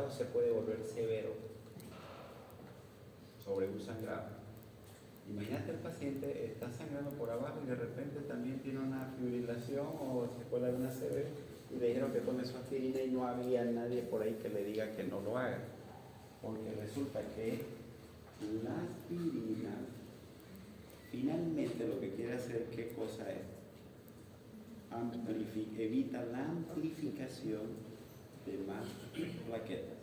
sangrado se puede volver severo sobre un sangrado. Imagínate el paciente está sangrando por abajo y de repente también tiene una fibrilación o secuela de una ACV y le dijeron que tome su aspirina y no había nadie por ahí que le diga que no lo haga. Porque resulta que la aspirina finalmente lo que quiere hacer, ¿qué cosa es? Evita la amplificación de más plaquetas.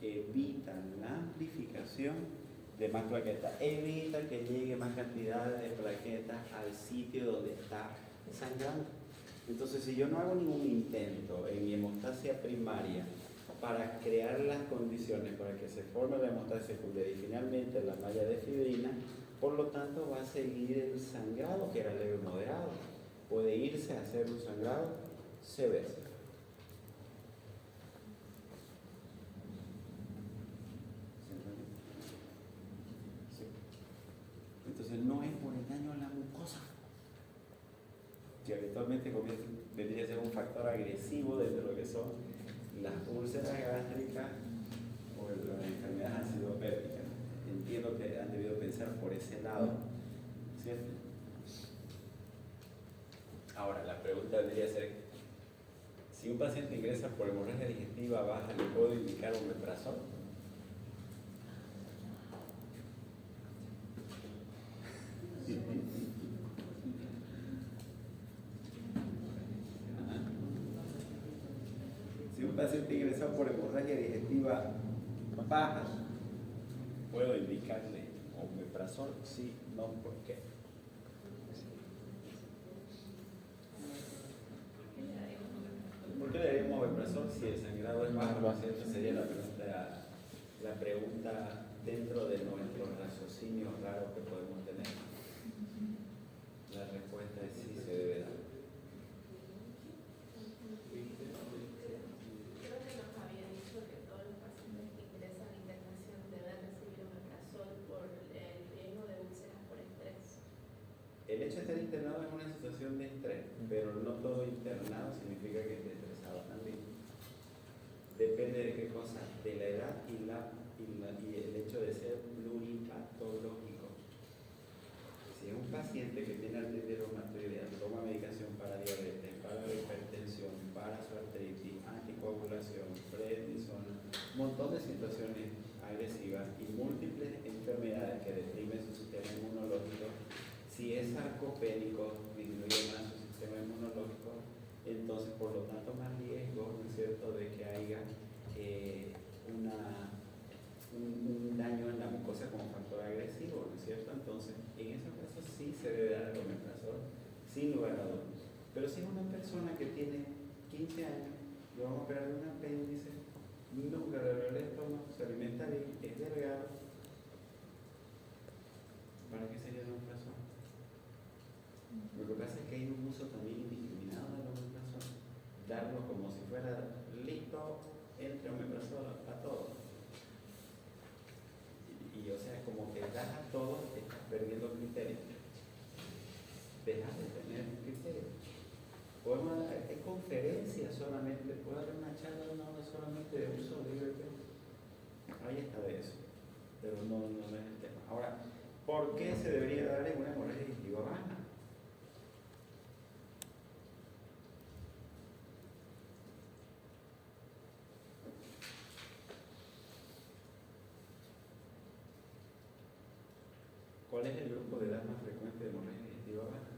Evita la amplificación de más plaquetas. Evita que llegue más cantidad de plaquetas al sitio donde está sangrando. Entonces, si yo no hago ningún intento en mi hemostasia primaria para crear las condiciones para que se forme la hemostasia secundaria y finalmente la malla de fibrina, por lo tanto va a seguir el sangrado que era leve o moderado. Puede irse a hacer un sangrado severo. Sí. Entonces no es por el daño a la mucosa, que habitualmente vendría a ser un factor agresivo dentro de lo que son las úlceras gástricas o las enfermedades acidopépticas. Entiendo que han debido pensar por ese lado, ¿cierto? Ahora, la pregunta debería ser, si un paciente ingresa por hemorragia digestiva baja, ¿le puedo indicar omeprazol? Si un paciente ingresa por hemorragia digestiva baja, ¿puedo indicarle omeprazol? Sí, no, ¿por qué? ¿Por qué le daríamos omeprazol si el sangrado es bajo? Esa sería la pregunta dentro de nuestros raciocinios raros que podemos tener. La respuesta es sí, se debe dar. Creo que nos había dicho que todos los pacientes que ingresan a internación deben recibir omeprazol por el riesgo de úlceras por estrés. El hecho de estar internado es una situación de estrés, pero no todo internado significa que esté estresado también. Depende de qué cosa, de la edad y el hecho de ser pluripatológico. Si es un paciente que tiene artritis reumatoidea, toma medicación para diabetes, para la hipertensión, para su artritis, anticoagulación, prednisona, un montón de situaciones agresivas y múltiples enfermedades que deprimen su sistema inmunológico. Si es sarcopénico, disminuye más su sistema inmunológico, entonces por lo tanto más riesgo, ¿no es cierto?, de que haya un daño en la mucosa como factor agresivo, ¿no es cierto? Entonces, en esos casos sí se debe dar el omeprazol, sin lugar a dudas. Pero si es una persona que tiene 15 años, le vamos a operar de un apéndice, nunca le duele el estómago, se alimenta bien, es delgado, ¿para qué sería el omeprazol? Lo que pasa es que hay un uso también indiscriminado del omeprazol, darlo como si fuera listo, entre omeprazol a todo. Y o sea, como que das a todo, estás perdiendo criterio. Dejas de tener criterio. Podemos dar conferencias solamente, puede haber una charla de una hora solamente de uso libre. Ahí está de eso, pero no es el tema. Ahora, ¿por qué se debería dar en una hemorragia digestiva baja? ¿Cuál es el grupo de edad más frecuente de hemorragia digestiva baja?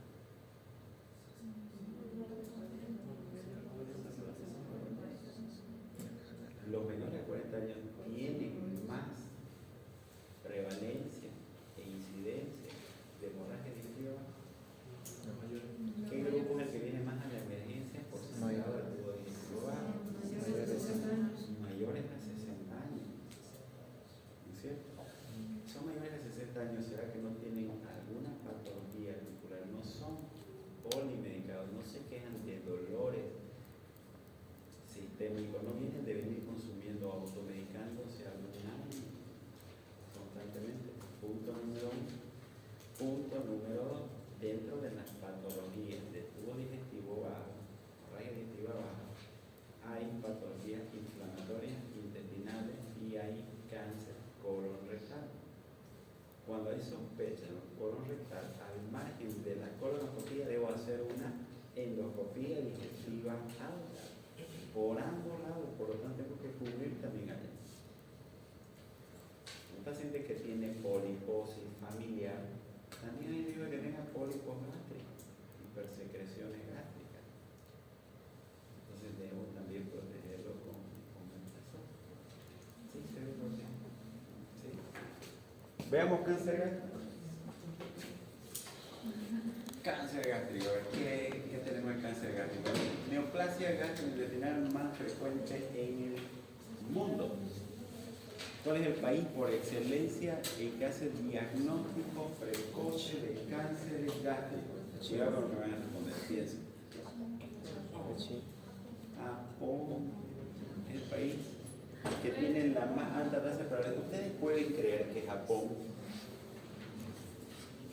Los menores de 40 años tienen más prevalencia e incidencia de hemorragia digestiva baja. ¿Qué grupo es el que viene más a la emergencia por sangrado del tubo digestivo bajo? Mayores a 60 años. ¿No es cierto? Son mayores de 60 años, será que no tienen alguna patología articular, no son polimedicados, no se quejan de dolores sistémicos, no vienen de venir consumiendo hay sospecha en el colon rectal, al margen de la colonoscopía debo hacer una endoscopía digestiva alta por ambos lados, por lo tanto tengo que cubrir también allá. Un paciente que tiene poliposis familiar, también hay riesgo de que tenga pólipos gástricos, hipersecreciones gástricas. Entonces debo también protegerlo con metazol. Sí, se ve por bien. Sí. Veamos cáncer gástrico. Cáncer gástrico, a ver, ¿qué tenemos en cáncer gástrico? Neoplasia gastrointestinal más frecuente en el mundo. ¿Cuál es el país por excelencia en que hace diagnóstico precoce de cáncer gástrico? Cuidado con lo que van a responder, piensen. Japón es el país que tiene la más alta tasa de prevalencia. ¿Ustedes pueden creer que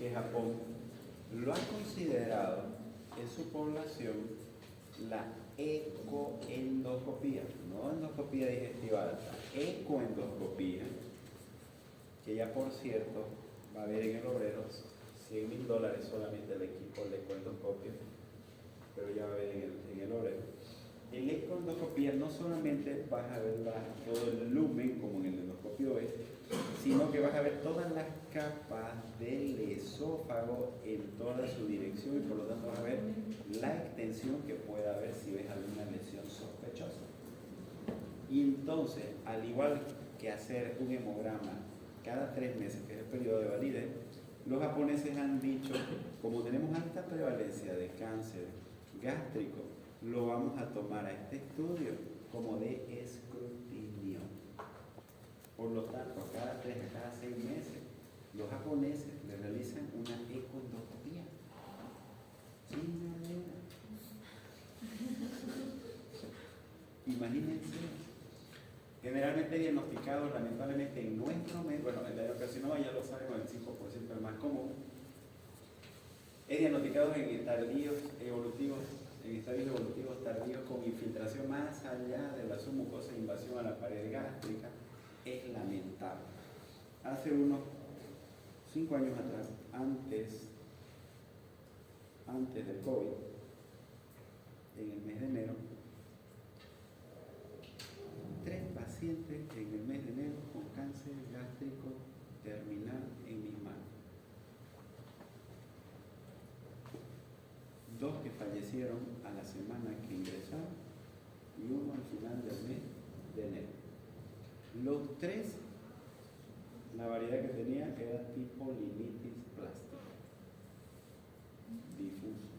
Japón lo ha considerado en su población la ecoendoscopía, no endoscopía digestiva alta, ecoendoscopía, que ya por cierto va a haber en el obrero $100,000 solamente el equipo de ecoendoscopio, pero ya va a haber en el obrero. En la ecoendoscopía no solamente vas a ver todo el lumen como en el endoscopio B, sino que vas a ver todas las capas del esófago en toda su dirección y por lo tanto vas a ver la extensión que pueda haber si ves alguna lesión sospechosa. Y entonces, al igual que hacer un hemograma cada 3 meses, que es el periodo de validez, los japoneses han dicho, como tenemos alta prevalencia de cáncer gástrico, lo vamos a tomar a este estudio como de escrutinio. Por lo tanto, a cada 3, a cada 6 meses, los japoneses le realizan una ecoendoscopía. Imagínense, generalmente diagnosticados, lamentablemente en nuestro medio, bueno, el adenocarcinoma ya lo sabemos, el 5% es el más común, es diagnosticado en estadios evolutivos tardíos con infiltración más allá de la submucosa e invasión a la pared gástrica. Es lamentable. Hace unos 5 años atrás, antes del COVID, en el mes de enero, 3 pacientes en el mes de enero con cáncer gástrico terminal en mis manos. 2 que fallecieron a la semana que ingresaron y 1 al final del mes de enero. Los 3, la variedad que tenía era tipo linitis plástica, difuso,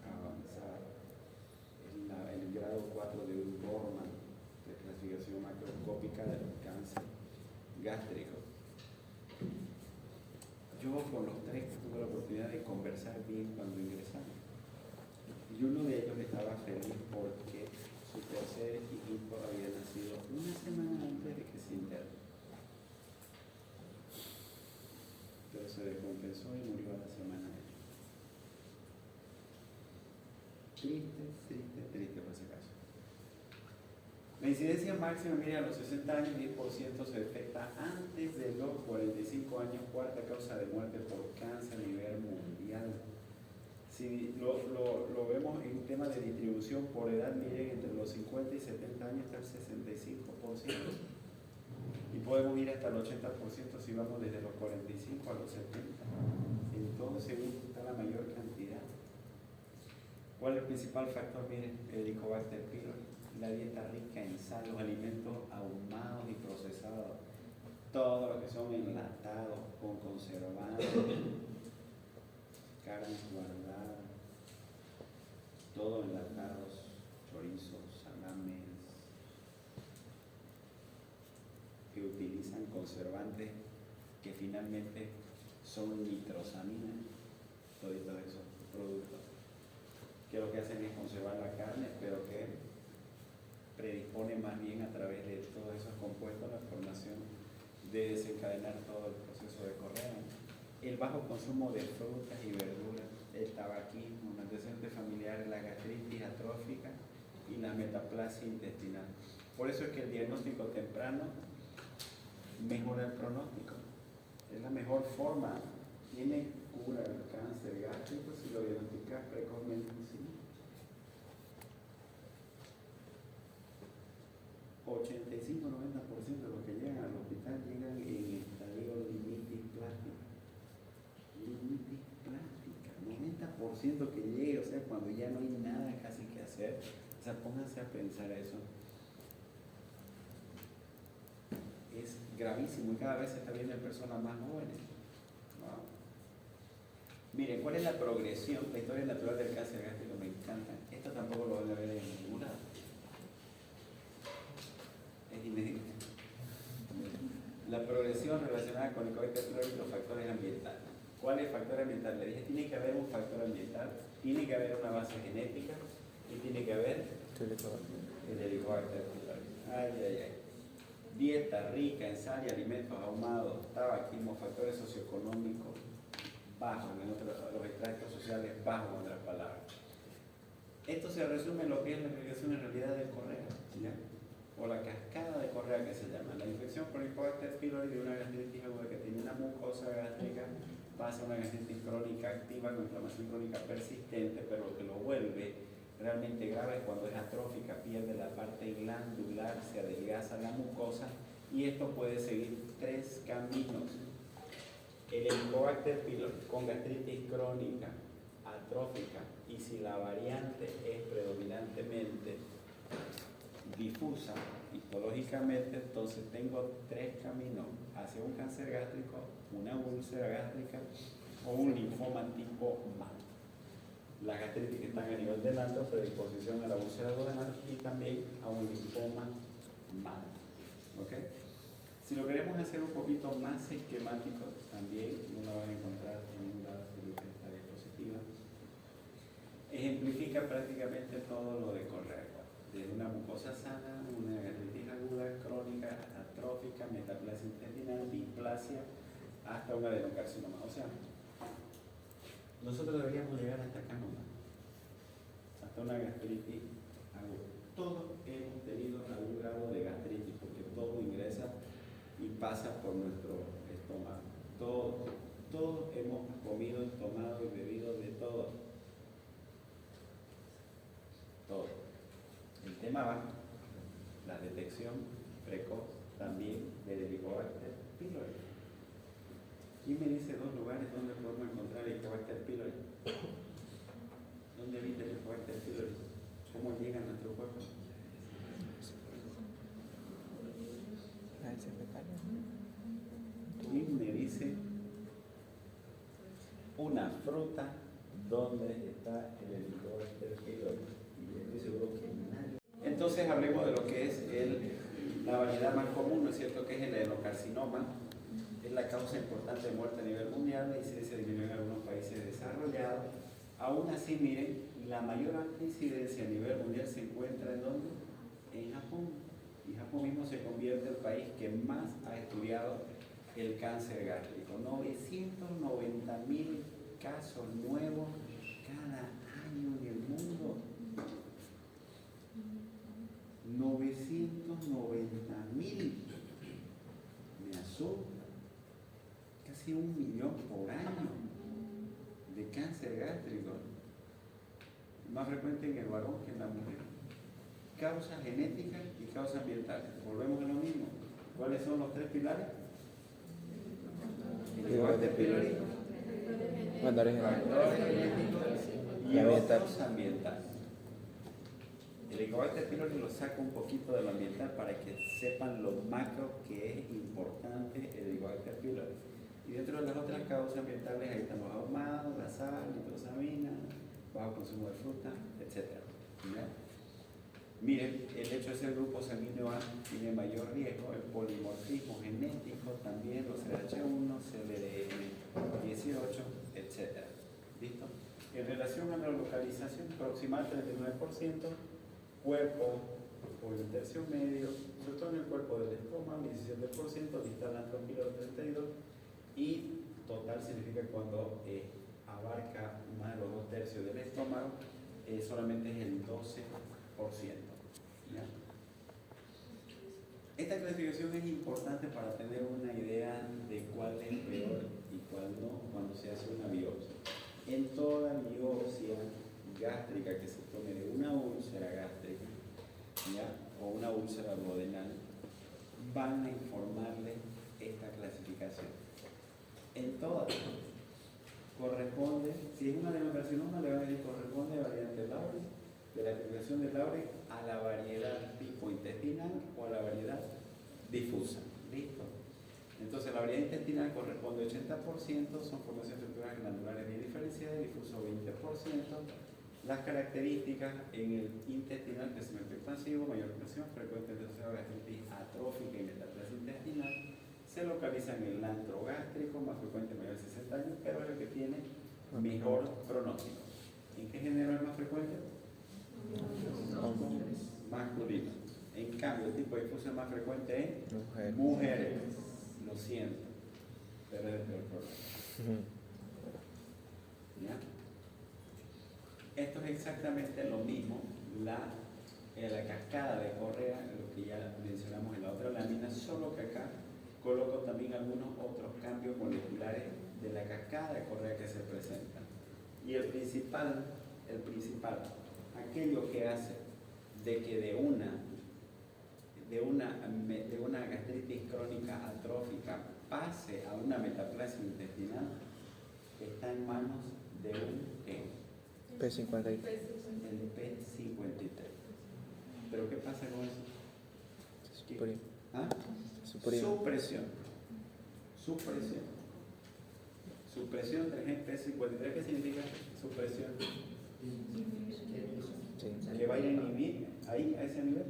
avanzado, el grado 4 de un Borman, de clasificación macroscópica del cáncer gástrico. Yo con los 3 tuve la oportunidad de conversar bien cuando ingresaron. Y uno de ellos estaba feliz porque su tercer hijito había nacido una semana antes de que se interne. Entonces se descompensó y murió a la semana. Triste por ese caso. La incidencia máxima, mira, a los 60 años, 10% se detecta antes de los 45 años, 4ª causa de muerte por cáncer a nivel mundial. Si lo vemos en tema de distribución por edad, miren, entre los 50 y 70 años está el 65%. Y podemos ir hasta el 80% si vamos desde los 45 a los 70. Entonces está la mayor cantidad. ¿Cuál es el principal factor? Miren, Helicobacter pylori. La dieta rica en sal, los alimentos ahumados y procesados, todo lo que son enlatados con conservantes, carnes guardadas, todo enlatados, chorizos, salames, que utilizan conservantes que finalmente son nitrosaminas, todos esos productos, que lo que hacen es conservar la carne, pero que predispone más bien a través de todos esos compuestos la formación de desencadenar todo el proceso de correa. El bajo consumo de frutas y verduras, el tabaquismo, los antecedentes familiares, la gastritis atrófica y la metaplasia intestinal. Por eso es que el diagnóstico temprano mejora el pronóstico. Es la mejor forma. Tiene cura el cáncer gástrico si lo diagnosticas precozmente. ¿Sí? 85-90% de los que llegan al hospital llegan en estadio limitis plástica. Limitis plástica. 90% que llegue, o sea, cuando ya no hay nada casi que hacer. O sea, pónganse a pensar eso. Es gravísimo y cada vez se está viendo en personas más jóvenes. Wow. Miren, ¿cuál es la progresión? La historia natural del cáncer gástrico me encanta. Esto tampoco lo van a ver en ningún lado. Es inédito. La progresión relacionada con el colesterol y los factores ambientales. ¿Cuál es el factor ambiental? Le dije, tiene que haber un factor ambiental, tiene que haber una base genética y tiene que haber el helicobacter pylori. Ay, ay, ay. Dieta rica en sal y alimentos ahumados, tabaquismo, factores socioeconómicos bajos, los extractos sociales bajos, en otras palabras. Esto se resume en lo que es la agregación en realidad de Correa, ¿ya? O la cascada de Correa que se llama. La infección por Helicobacter pylori de una gastritis aguda que tiene una mucosa gástrica pasa a una gastritis crónica activa con inflamación crónica persistente, pero lo que lo vuelve realmente grave es cuando es atrófica, pierde la parte glandular, se adelgaza la mucosa y esto puede seguir 3 caminos. El Helicobacter pylori con gastritis crónica, atrófica y si la variante es predominantemente difusa histológicamente, entonces tengo 3 caminos hacia un cáncer gástrico, una úlcera gástrica o un linfoma tipo MAD. Las gastritis que están a nivel del ano, predisposición a la úlcera duodenal y también a un linfoma MAD. ¿Okay? Si lo queremos hacer un poquito más esquemático, también no lo van a encontrar en un lado de esta diapositiva. Ejemplifica prácticamente todo lo de Correa. Desde una mucosa sana, una gastritis aguda, crónica, atrófica, metaplasia intestinal, displasia, hasta un adenocarcinoma. O sea, nosotros deberíamos llegar hasta acá nomás, hasta una gastritis aguda. Todos hemos tenido algún grado de gastritis, porque todo ingresa y pasa por nuestro estómago. Todos hemos comido, tomado y bebido de todo. Todo. El tema va, la detección precoz también del Helicobacter pylori. ¿Quién me dice 2 lugares donde podemos encontrar el Helicobacter pylori? ¿Dónde habita el Helicobacter pylori? ¿Cómo llega a nuestro cuerpo? ¿Quién me dice una fruta donde está el Helicobacter pylori? Y estoy seguro que nadie. Entonces hablemos de lo que es la variedad más común, ¿no es cierto? Que es el adenocarcinoma. Es la causa importante de muerte a nivel mundial, la incidencia disminuyó en algunos países desarrollados. Aún así, miren, la mayor incidencia a nivel mundial se encuentra ¿en dónde? En Japón. Y Japón mismo se convierte en el país que más ha estudiado el cáncer gástrico. 990.000 casos nuevos cada año en el mundo. 990.000. Me asusta. Casi 1 millón por año de cáncer gástrico. Más frecuente en el varón que en la mujer. Causas genéticas y causas ambientales. Volvemos a lo mismo. ¿Cuáles son los 3 pilares? El Helicobacter pylori, factores genéticos y otros ambientales. El Helicobacter pylori lo saco un poquito de lo ambiental para que sepan lo macro que es importante el Helicobacter pylori. Y dentro de las otras causas ambientales ahí están los ahumados, la sal, nitrosamina, bajo consumo de fruta, etc. ¿Ya? Miren, el hecho de ser grupo sanguíneo A tiene mayor riesgo, el polimorfismo genético también, los CH1, CLDN18, etc. ¿Listo? En relación a la localización proximal 39%, cuerpo por el tercio medio, sobre todo en el cuerpo del estómago 17%, distal antropilo 32% y total significa cuando abarca más de los 2/3 del estómago, solamente es el 12%. ¿Ya? Esta clasificación es importante para tener una idea de cuál es peor y cuál no cuando se hace una biopsia. En toda biopsia gástrica que se tome de una úlcera gástrica, ¿ya? O una úlcera duodenal, van a informarle esta clasificación. En todas corresponde, si es una adenocarcinoma, le van a decir corresponde a la variante Laure, de la clasificación de Laure a la variedad tipo intestinal o a la variedad difusa. ¿Listo? Entonces la variedad intestinal corresponde al 80%, son formaciones estructurales glandulares bien diferenciadas, difuso 20%. Las características en el intestinal, crecimiento expansivo, mayor presión, frecuente asociado a gastritis atrófica y metaplasia intestinal, se localiza en el antro gástrico, más frecuente mayor de 60 años, pero es el que tiene mejor pronóstico. ¿En qué género es más frecuente? Masculino. En cambio, el tipo de difusión más frecuente es mujeres. Lo siento, pero es el peor problema. ¿Ya? Esto es exactamente lo mismo, la cascada de Correa, lo que ya mencionamos en la otra lámina, solo que acá coloco también algunos otros cambios moleculares de la cascada de Correa que se presentan. Y el principal, aquello que hace de que de una gastritis crónica atrófica pase a una metaplasia intestinal, está en manos de un P53. el P53. ¿Pero qué pasa con eso? ¿Ah? Supresión. Supresión del gen P53. ¿Qué significa supresión? Sí. Que vaya a inhibir ahí a ese nivel,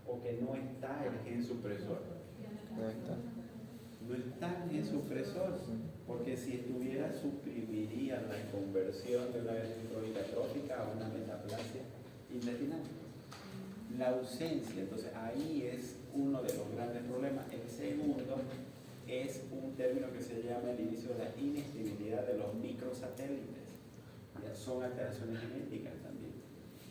o que no está el gen supresor. No está. No está el gen supresor, porque si estuviera suprimiría la conversión de una gastritis crónica atrófica a una metaplasia intestinal. La ausencia, entonces ahí es uno de los grandes problemas. El segundo es un término que se llama el inicio de la inestabilidad de los microsatélites. Ya son alteraciones genéticas también.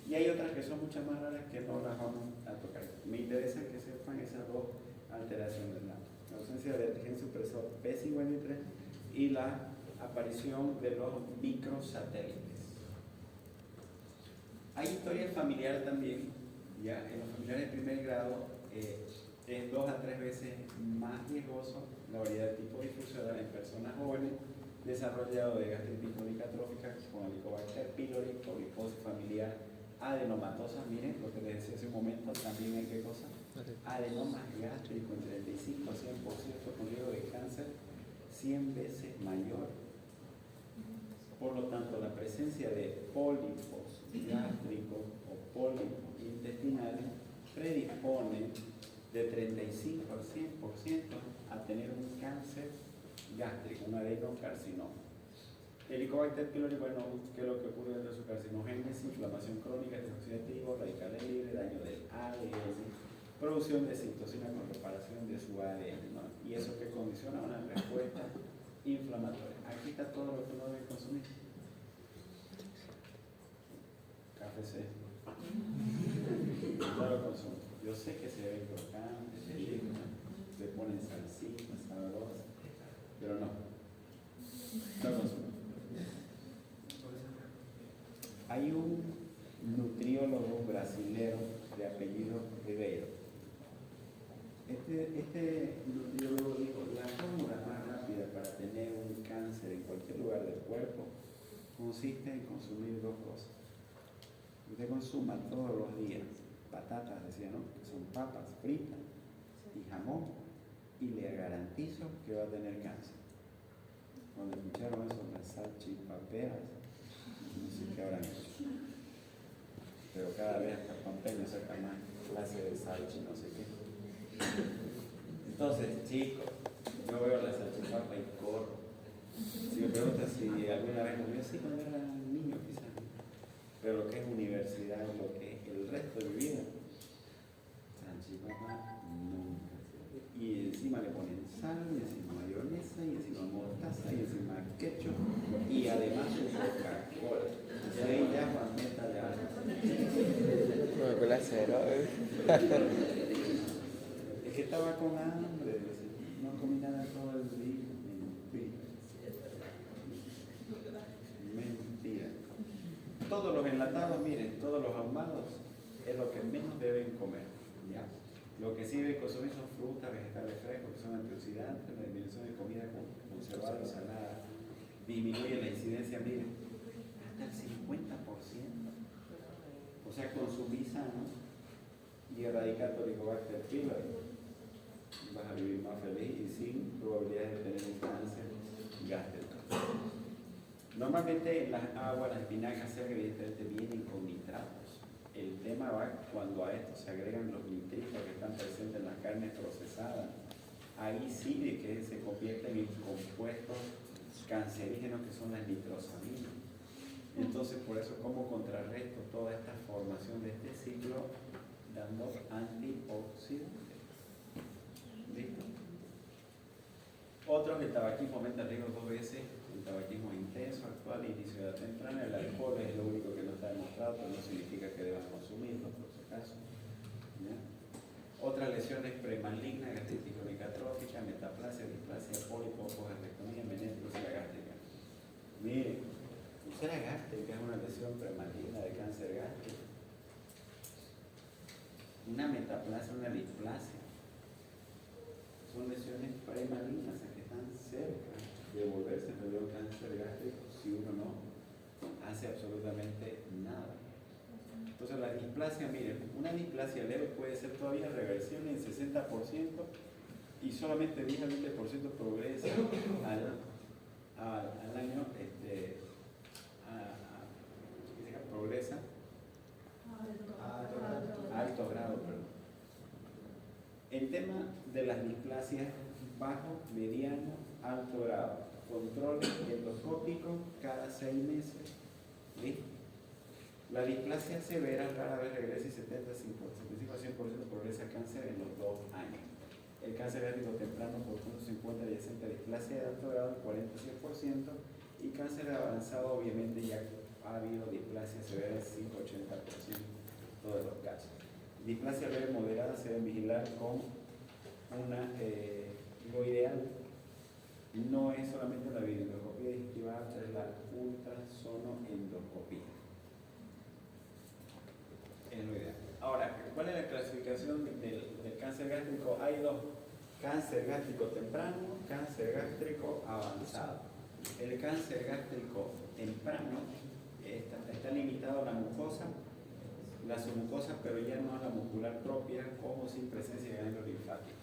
Y hay otras que son mucho más raras que no las vamos a tocar. Me interesa que sepan esas dos alteraciones, la ausencia del gen supresor P53 y la aparición de los microsatélites. Hay historia familiar también, ya en los familiares de primer grado es 2 a 3 veces más riesgoso la variedad de tipo difusional en personas jóvenes desarrollado de gastritis crónica atrófica con Helicobacter pylori, poliposis familiar, adenomatosa. Miren lo que les decía hace un momento, también hay que cosa, adenomas gástrico en 35 a 100% con riesgo de cáncer 100 veces mayor. Por lo tanto, la presencia de pólipos gástricos o pólipos intestinales predispone de 35 al 100% a tener un cáncer gástrico, un adenocarcinoma. Helicobacter pylori, bueno, ¿qué es lo que ocurre dentro de su carcinogénesis? Inflamación crónica, estrés oxidativo, radicales libres, daño del ADN, producción de citosina con reparación de su ADN, ¿no? Y eso que condiciona una respuesta inflamatoria. Aquí está todo lo que uno debe consumir. Café C. No lo consumo. Yo sé que se ve crocante, se rico, le ponen salsita, sabrosa, pero no. No consumo. Hay un nutriólogo brasilero de apellido Ribeiro. Este nutriólogo dijo: la fórmula más rápida para tener un cáncer en cualquier lugar del cuerpo consiste en consumir dos cosas. Usted consuma todos los días patatas, decía, ¿no? Que son papas fritas y jamón, y le garantizo que va a tener cáncer. Cuando escucharon eso, las salchipaperas, no sé qué habrán hecho. Pero cada vez hasta Pompeyo saca más clase de salchi, no sé qué. Entonces, chicos, yo veo la salchipapa y corro. Si me preguntan si alguna vez comió, sí, cuando era niño quizás. Pero lo que es universidad, lo que es el resto de mi vida, salchipapa nunca. Y encima le ponen sal, y encima mayonesa, y encima mostaza, y encima ketchup, y además su Coca-Cola. Y ahí ya Juaneta ya. Coca-Cola cero. que estaba con hambre, dice, no comí nada todo el día. Mentira. Todos los enlatados, miren, todos los ahumados es lo que menos deben comer. ¿Ya? Lo que sí deben consumir son frutas, vegetales frescos, que son antioxidantes, la disminución de comida conservada y salada disminuye la incidencia, miren, hasta el 50%. O sea, consumir sano y erradicar Helicobacter pylori. Vas a vivir más feliz y sin probabilidades de tener un cáncer gástrico. Normalmente las aguas, las espinacas, evidentemente vienen con nitratos. El tema va cuando a esto se agregan los nitritos que están presentes en las carnes procesadas. Ahí sí de que se convierten en compuestos cancerígenos que son las nitrosaminas. Entonces, por eso, como contrarresto toda esta formación de este ciclo, dando antioxidantes. ¿Listo? Otros, el tabaquismo aumenta el riesgo 2 veces, el tabaquismo intenso, actual, inicio de edad temprana, el alcohol es lo único que no está demostrado, pero no significa que debas consumirlo, por si acaso. ¿Ya? Otras lesiones premalignas, gastritis crónica atrófica, metaplasia, displasia, pólipo, ojectomía, menestrusia gástrica. Miren, úlcera gástrica es una lesión premaligna de cáncer gástrico. Una metaplasia, una displasia. Son lesiones premalignas que están cerca de volverse en un cáncer gástrico si uno no hace absolutamente nada. Entonces la displasia, miren, una displasia leve puede ser todavía reversible en 60% y solamente 10 a 20% progresa al año, progresa a alto grado, perdón. El tema de las displasias bajo, mediano, alto grado. Control endoscópico cada 6 meses. ¿Listo? La displasia severa rara vez regresa y 75 a 100% progresa a cáncer en los 2 años. El cáncer gástrico temprano por 150 adyacente a displasia de alto grado, 40-100%, y cáncer avanzado obviamente ya ha habido displasia severa en 5-80% todos los casos. Displasia leve moderada se debe vigilar con una, lo ideal no es solamente la videoendoscopía digestiva, es la ultrasonoendoscopía. Es lo ideal. Ahora, ¿cuál es la clasificación del cáncer gástrico? Hay dos: cáncer gástrico temprano, cáncer gástrico avanzado. El cáncer gástrico temprano está limitado a la mucosa, la submucosa, pero ya no a la muscular propia, como sin presencia de ganglio linfático.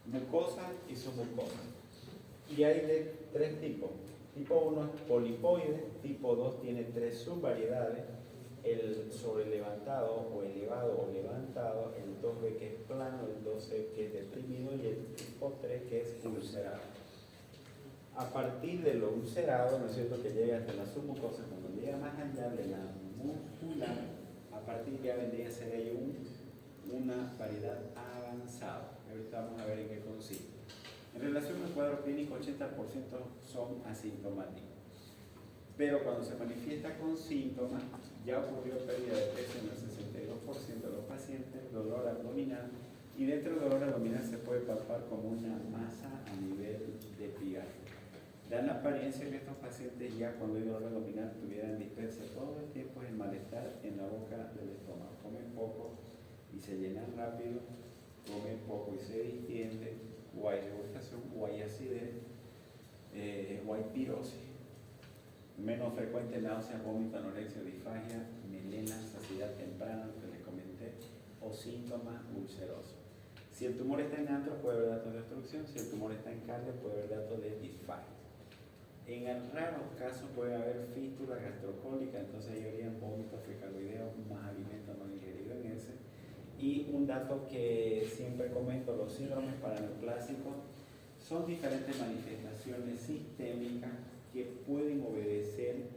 Mucosa y submucosa. Y hay de 3 tipos. Tipo 1 es polipoide, tipo 2 tiene 3 subvariedades: el sobrelevantado o elevado o levantado, el 2B que es plano, el 2C que es deprimido y el tipo 3 que es ulcerado. A partir de lo ulcerado, ¿no es cierto?, que llega hasta la submucosa, cuando llega más allá de la muscular, a partir ya vendría a ser ahí una variedad avanzada. Ahorita vamos a ver en qué consiste. En relación al cuadro clínico, 80% son asintomáticos. Pero cuando se manifiesta con síntomas, ya ocurrió pérdida de peso en el 62% de los pacientes, dolor abdominal, y dentro del dolor abdominal se puede palpar como una masa a nivel de epigastrio. Dan la apariencia que estos pacientes ya cuando hay dolor abdominal tuvieran dispersa todo el tiempo el malestar en la boca del estómago. Comen poco y se llenan rápido, comen poco y se distienden, o hay regurgitación, o hay acidez, o hay pirosis. Menos frecuente náusea, vómito, anorexia, disfagia, melena, saciedad temprana, lo que les comenté, o síntomas ulcerosos. Si el tumor está en antro, puede haber datos de obstrucción; si el tumor está en cardio, puede haber datos de disfagia. En raros casos puede haber fístula gastrocólica, entonces ahí harían vómitos fecaloideos, más alimento no digerido en ese. Y un dato que siempre comento: los síndromes paraneoplásicos son diferentes manifestaciones sistémicas que pueden obedecer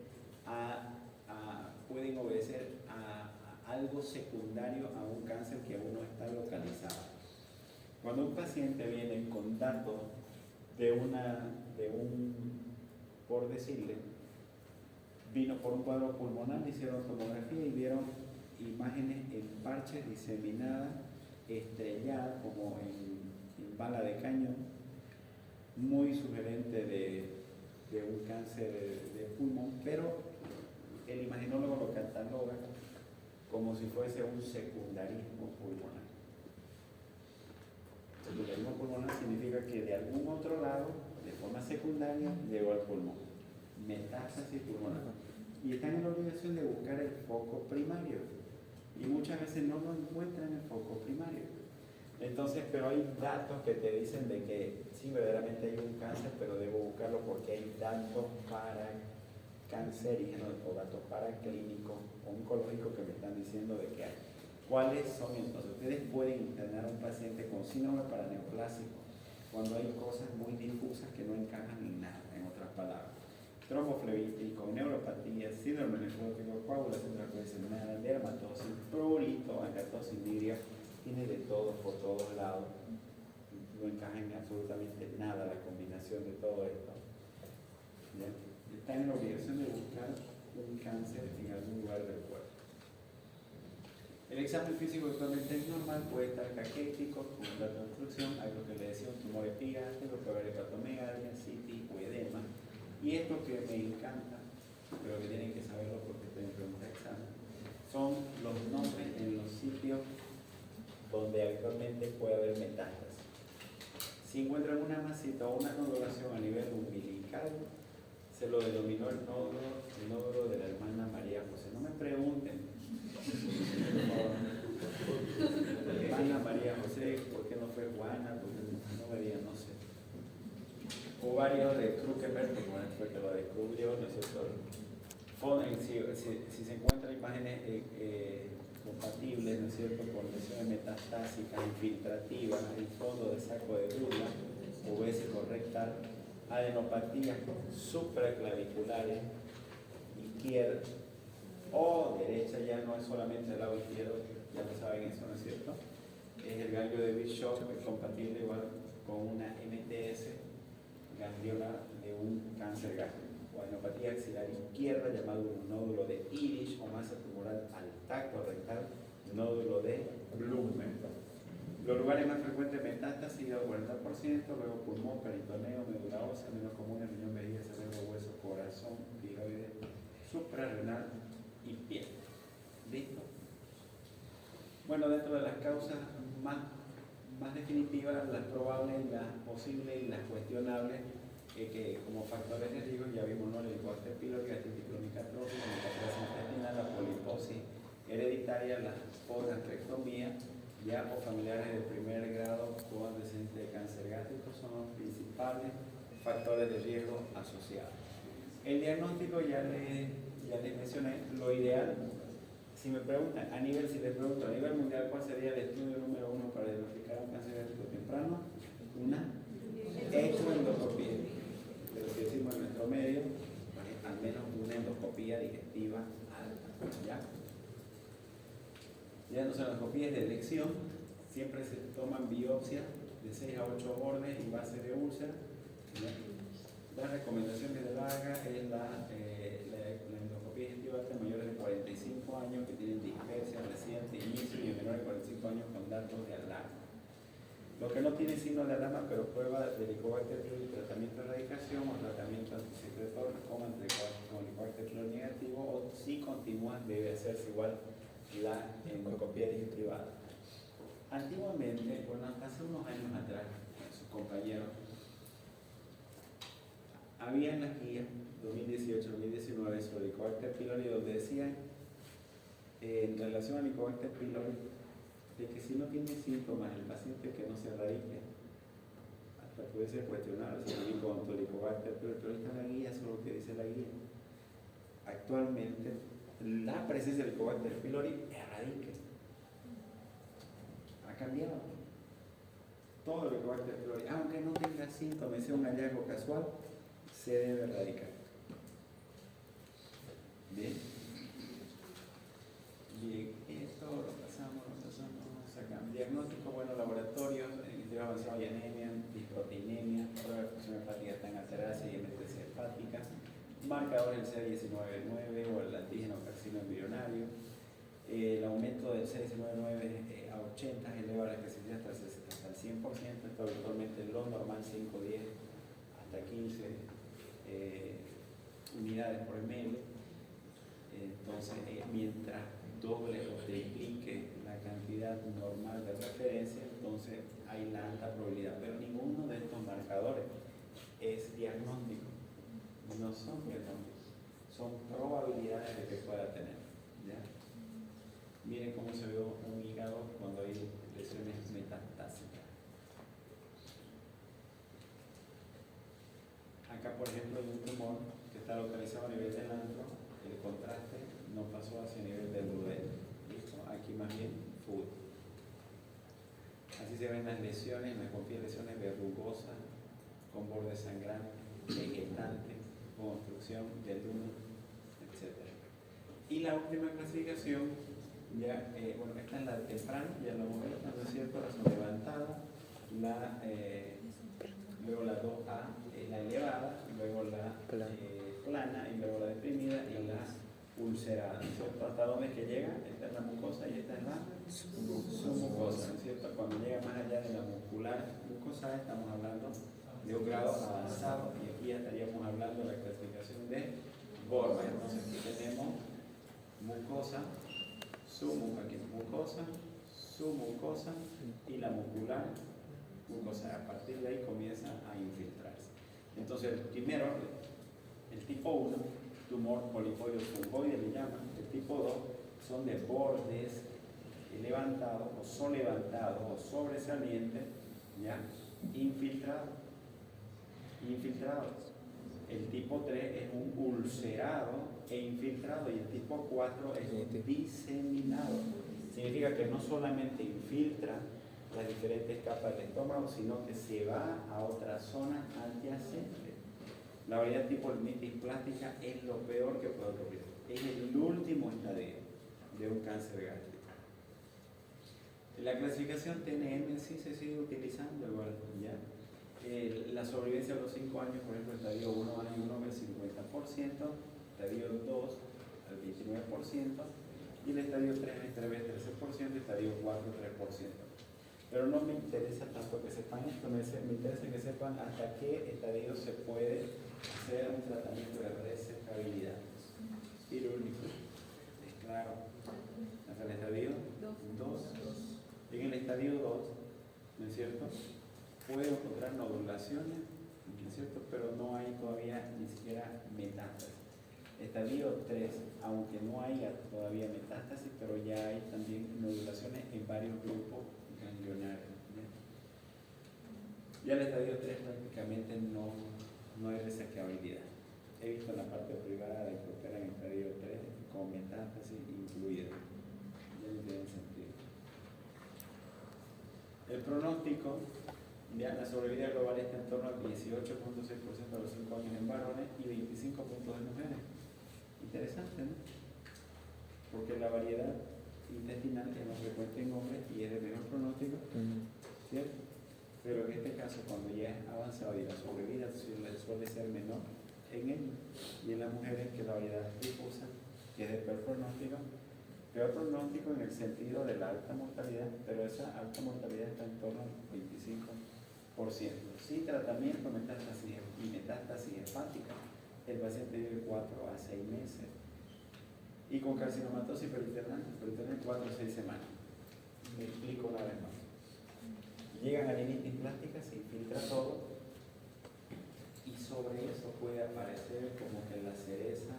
a algo secundario a un cáncer que aún no está localizado. Cuando un paciente viene con datos por decirle, vino por un cuadro pulmonar, hicieron tomografía y vieron imágenes en parches diseminadas, estrelladas, como en bala de cañón, muy sugerente de un cáncer de pulmón, pero el imaginólogo lo cataloga como si fuese un secundarismo pulmonar. Secundarismo pulmonar significa que de algún otro lado, de forma secundaria, llegó al pulmón. Metástasis pulmonar. Y están en la obligación de buscar el foco primario. Y muchas veces no lo encuentran el foco primario. Entonces, pero hay datos que te dicen de que sí, verdaderamente hay un cáncer, pero debo buscarlo porque hay datos para cancerígenos o datos paraclínicos, oncológicos que me están diciendo de que hay. ¿Cuáles son entonces? Ustedes pueden internar a un paciente con síndrome paraneoplásico cuando hay cosas muy difusas que no encajan en nada, en otras palabras. Tromboflebitis, neuropatía, síndrome nefrótico, coagulación transversal, dermatosis, prurito, acatosis, liria, tiene de todo por todos lados. No encaja en absolutamente nada la combinación de todo esto. ¿Ya? Están en la obligación de buscar un cáncer en algún lugar del cuerpo. El examen físico actualmente es normal, puede estar caquético, con la construcción, algo que le decía un tumor epigastrio, puede haber hepatomegalia, citis o edema. Y esto que me encanta, pero que tienen que saberlo porque estoy en pregunta de examen, son los nombres en los sitios donde actualmente puede haber metástasis. Si encuentran una masita o una nodulación a nivel umbilical, se lo denominó el nódulo de la hermana María José. No me pregunten. Hermana María José, ¿por qué no fue Juana? ¿Por qué no me digan? No sé. Ovario de Krukenberg, como fue que lo descubrió, ¿no es cierto? Si se encuentran imágenes compatibles, ¿no es cierto?, con lesiones metastásicas, infiltrativas, el fondo de saco de Douglas, vesico rectal, adenopatías supraclaviculares, izquierda o derecha, ya no es solamente el lado izquierdo, ya lo saben eso, ¿no es cierto? Es el ganglio de Bishop, es compatible igual con una MTS, gangliola de un cáncer gástrico, o adenopatía axilar izquierda, llamado un nódulo de Irish o masa tumoral al tacto rectal, nódulo de Blumen. Los lugares más frecuentes de metástasis al 40%, luego pulmón, peritoneo, médula ósea, menos comunes, riñón, vejiga, cerebro, hueso, corazón, tiroides, suprarrenal y piel. ¿Listo? Bueno, dentro de las causas más definitivas, las probables, las posibles y las cuestionables, que como factores de riesgo ya vimos, ¿no? El helicóptero pílori, gastritis crónica trófica, metaplasia intestinal, la poliposis hereditaria, la podgastrectomía, ya o familiares de primer grado con antecedentes de cáncer gástrico son los principales factores de riesgo asociados. El diagnóstico ya les mencioné, lo ideal, si me preguntan, si les pregunto a nivel mundial cuál sería el estudio número 1 para diagnosticar un cáncer gástrico temprano, una ecoendoscopía, de lo que decimos en nuestro medio, al menos una endoscopía digestiva alta, ¿ya? Ya no son endoscopías de elección, siempre se toman biopsias de 6 a 8 bordes y base de úlcera. ¿Ya? La recomendación que se haga es la endoscopía digestiva alta en mayores de 45 años que tienen dispersia reciente, inicio y en menores de 45 años con datos de alarma. Los que no tienen signos de alarma pero prueba de Helicobacter pylori, tratamiento de erradicación o tratamiento antisecretor con Helicobacter pylori negativo, o si continúan debe hacerse igual la endoscopía digestiva. Antiguamente, bueno, hace unos años atrás, sus compañeros, había en las guías 2018-2019 sobre Helicobacter pylori donde decían en relación al Helicobacter pylori de que si no tiene síntomas el paciente que no se erradique, hasta puede ser cuestionable si tiene con Helicobacter pylori, pero está en la guía, eso es lo que dice la guía. Actualmente la presencia del Helicobacter pylori erradique. Ha cambiado. Todo el Helicobacter pylori, aunque no tenga síntomas, sea un hallazgo casual, se debe erradicar. Bien. Bien, esto lo pasamos, sacamos. Diagnóstico, bueno, laboratorios, estudio avanzado y anemia, disproteinemia, prueba de función hepática están alteradas y MTC hepática, marcador del C19-9 o el antígeno carcino embrionario. El aumento del C19-9 a 80 eleva la especificidad hasta el 100%, esto habitualmente lo normal 5, 10, hasta 15 unidades por ml. Entonces, mientras doble o triplique la cantidad normal de referencia, entonces hay la alta probabilidad. Pero ninguno de estos marcadores es diagnóstico, no son diagnósticos, son probabilidades de que pueda tener. ¿Ya? Miren cómo se ve un hígado cuando hay lesiones metastásicas. Acá, por ejemplo, hay un tumor que está localizado a nivel del antro, el contraste no pasó hacia el nivel del duodeno. ¿Listo? Aquí más bien food. Así se ven las lesiones, me confío, lesiones verrugosas, con bordes sangrantes, vegetantes, con obstrucción del duodeno, etc. Y la última clasificación, ya, bueno, esta es la temprana, ya la mujer, ¿no es cierto? La levantada, luego la 2A es la elevada, luego la plana, y luego la deprimida y la ulcerada, ¿no es cierto? ¿Hasta dónde es que llega? Esta es la mucosa y esta es la submucosa, ¿no es cierto? Cuando llega más allá de la muscular mucosa, estamos hablando de un grado avanzado, y aquí ya estaríamos hablando de la clasificación de Borman. Entonces aquí tenemos mucosa, submucosa y la muscular mucosa. A partir de ahí comienza a infiltrarse. Entonces, el primero, el tipo 1, tumor polipoide fungoide le llaman. El tipo 2 son de bordes levantados o solevantados o sobresalientes, ¿ya? Infiltrados. El tipo 3 es un ulcerado e infiltrado, y el tipo 4 es un diseminado. Significa que no solamente infiltra las diferentes capas del estómago, sino que se va a otra zona adyacente. La variedad tipo limititis plástica es lo peor que puede ocurrir. Es el último estadio de un cáncer gástrico. La clasificación TNM sí se sigue utilizando igual, ¿ya? La sobrevivencia a los 5 años, por ejemplo, estadio 1 hay uno del 50%, estadio 2 al 29%, y el estadio 3 entre 13%, estadio 4 3%. Pero no me interesa tanto que sepan esto, me interesa que sepan hasta qué estadio se puede hacer un tratamiento de resecabilidad quirúrgico. Es claro, hasta el estadio 2. En el estadio 2, ¿no es cierto?, puede encontrar nodulaciones, ¿no es cierto?, pero no hay todavía ni siquiera metástasis. Estadio 3, aunque no haya todavía metástasis, pero ya hay también nodulaciones en varios grupos ganglionarios. Ya el estadio 3 prácticamente no hay resecabilidad. He visto en la parte privada de que operan en estadio 3 con metástasis incluida. Ya no tiene sentido. El pronóstico, ya la sobrevida global está en torno al 18.6% a los 5 años en varones y 25 puntos en mujeres. Interesante, ¿no? Porque la variedad intestinal es más frecuente en hombres y es de menor pronóstico, ¿cierto? Pero en este caso, cuando ya es avanzado y la sobrevida suele ser menor en ellos, y en las mujeres, que la variedad es difusa, que es de peor pronóstico en el sentido de la alta mortalidad, pero esa alta mortalidad está en torno al 25%. Sin tratamiento, metástasis y metástasis hepática, el paciente vive 4 a 6 meses. Y con carcinomatosis peritoneal 4 a 6 semanas. Me explico una vez más. Llegan a limititis plástica, se infiltra todo, y sobre eso puede aparecer como que la cereza,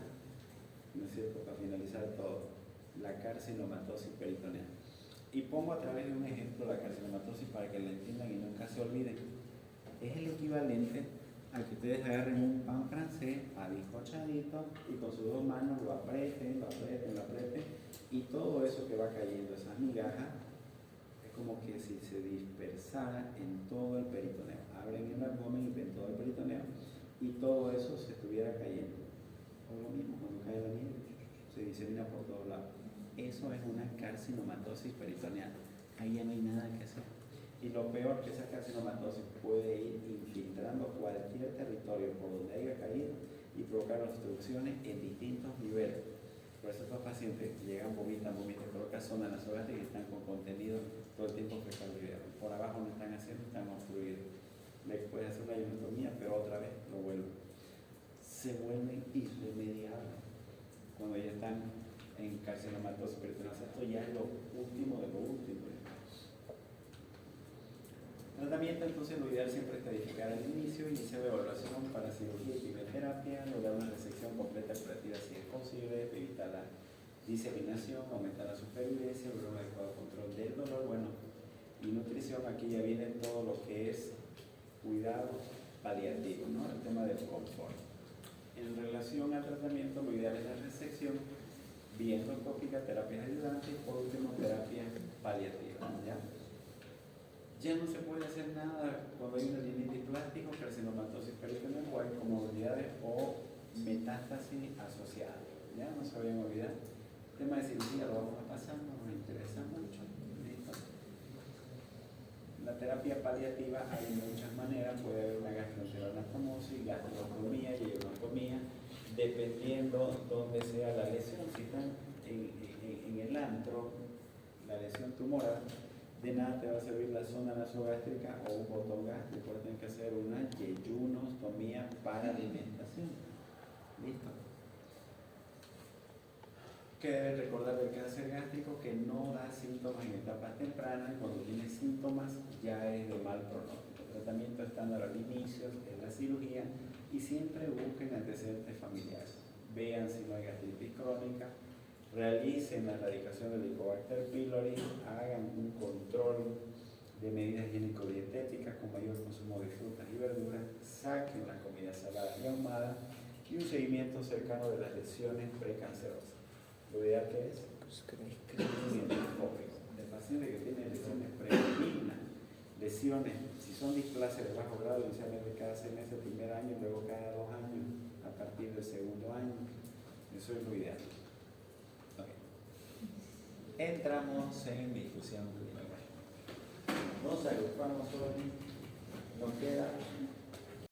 ¿no es cierto?, para finalizar todo, la carcinomatosis peritoneal. Y pongo a través de un ejemplo la carcinomatosis para que la entiendan y nunca se olviden. Es el equivalente a que ustedes agarren un pan francés abiscochadito y con sus 2 manos lo aprieten, y todo eso que va cayendo, esas migajas, es como que si se dispersara en todo el peritoneo. Abren el abdomen y ven todo el peritoneo, y todo eso se estuviera cayendo. O lo mismo cuando cae la nieve, se disemina por todos lados. Eso es una carcinomatosis peritoneal. Ahí ya no hay nada que hacer. Y lo peor, que esa carcinomatosis puede ir infiltrando cualquier territorio por donde haya caído y provocar obstrucciones en distintos niveles. Por eso estos pacientes llegan, vomitan, colocan sonda nasogástrica y están con contenido todo el tiempo fecal biliar. Por abajo no están haciendo, están obstruidos. Le puedes hacer una ionotomía, pero otra vez lo vuelven. Se vuelven irremediables cuando ya están en carcinomatosis peritoniana. Esto ya es lo último de lo último. Tratamiento, entonces lo ideal siempre es verificar al inicio, iniciar la evaluación para cirugía y quimioterapia, lograr una resección completa curativa si es posible, evitar la diseminación, aumentar la supervivencia, lograr un adecuado control del dolor, bueno, y nutrición. Aquí ya viene todo lo que es cuidado paliativo, ¿no? El tema del confort. En relación al tratamiento, lo ideal es la resección, vía endoscópica, terapias ayudantes y por último terapia paliativa, ¿ya? Ya no se puede hacer nada cuando hay una rinitis plástica, carcinomatosis peritoneal o hay comorbilidades o metástasis asociadas. Ya no se vayan a olvidar. El tema de cirugía lo vamos a pasar, no nos interesa mucho. ¿Listo? La terapia paliativa hay muchas maneras, puede haber una gastroenteroanastomosis, gastrostomía y ionostomía, dependiendo dónde sea la lesión. Si están en el antro, la lesión tumoral, de nada te va a servir la sonda nasogástrica o un botón gástrico, tienes que hacer una yeyunostomía para alimentación. ¿Listo? Que debes recordar del cáncer gástrico que no da síntomas en etapas tempranas y cuando tiene síntomas ya es de mal pronóstico. El tratamiento estándar al inicio es la cirugía y siempre busquen antecedentes familiares. Vean si no hay gastritis crónica, realicen la erradicación del Helicobacter pylori, hagan un control de medidas higiénico-dietéticas con mayor consumo de frutas y verduras, saquen la comida salada y ahumada y un seguimiento cercano de las lesiones precancerosas. Lo ideal que es screening endoscópico de pacientes que tienen lesiones prebenignas, lesiones, si son displasias de bajo grado, inicialmente cada 6 meses el primer año, luego cada 2 años a partir del segundo año. Eso es lo ideal. Entramos en discusión clínica. Vamos a agrupar nosotros. Nos queda